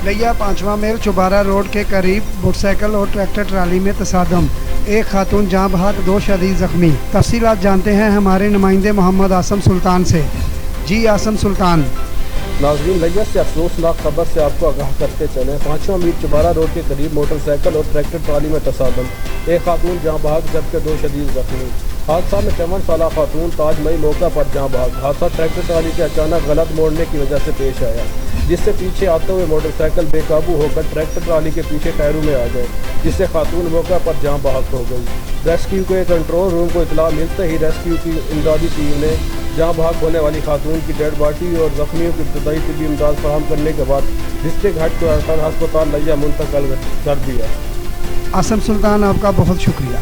लिया 5वां मील चुबारा रोड के करीब मोटरसाइकिल और ट्रैक्टर ट्राली में तसादम, एक खातून जहाँ बहक 2 शदीद जख्मी। तफसीलात जानते हैं हमारे नुमाइंदे मोहम्मद आसम सुल्तान से। जी आसम सुल्तान। नाज़रीन, लिया से अफसोसनाक खबर से आपको आगाह करते चले। 5वां मील चुबारा रोड के करीब मोटरसाइकिल और ट्रैक्टर ट्राली में तसादम, एक खातून जहाँ बहक जबकि 2 शदीद जख्मी। हादसा में 53 साल खातून ताजमई मौका पर जहाँ बहक। हादसा ट्रैक्टर ट्राली के अचानक गलत मोड़ने की वजह से पेश आया, जिससे पीछे आते हुए मोटरसाइकिल बेकाबू होकर ट्रैक्टर ट्राली के पीछे खैरू में आ गए, जिससे खातून मौका पर जहाँ बहक हो गई। रेस्क्यू के कंट्रोल रूम को इतला मिलते ही रेस्क्यू की इमदादी टीम ने जहाँ बहक होने वाली खातून की डेड बॉडी और जख्मियों की इब्तदाई तबी इमदाद फराहम करने के बाद डिस्ट्रिक्ट हेडक्वार्टर अस्पताल लिया मुंतकिल कर दिया। आसम सुल्तान, आपका बहुत शुक्रिया।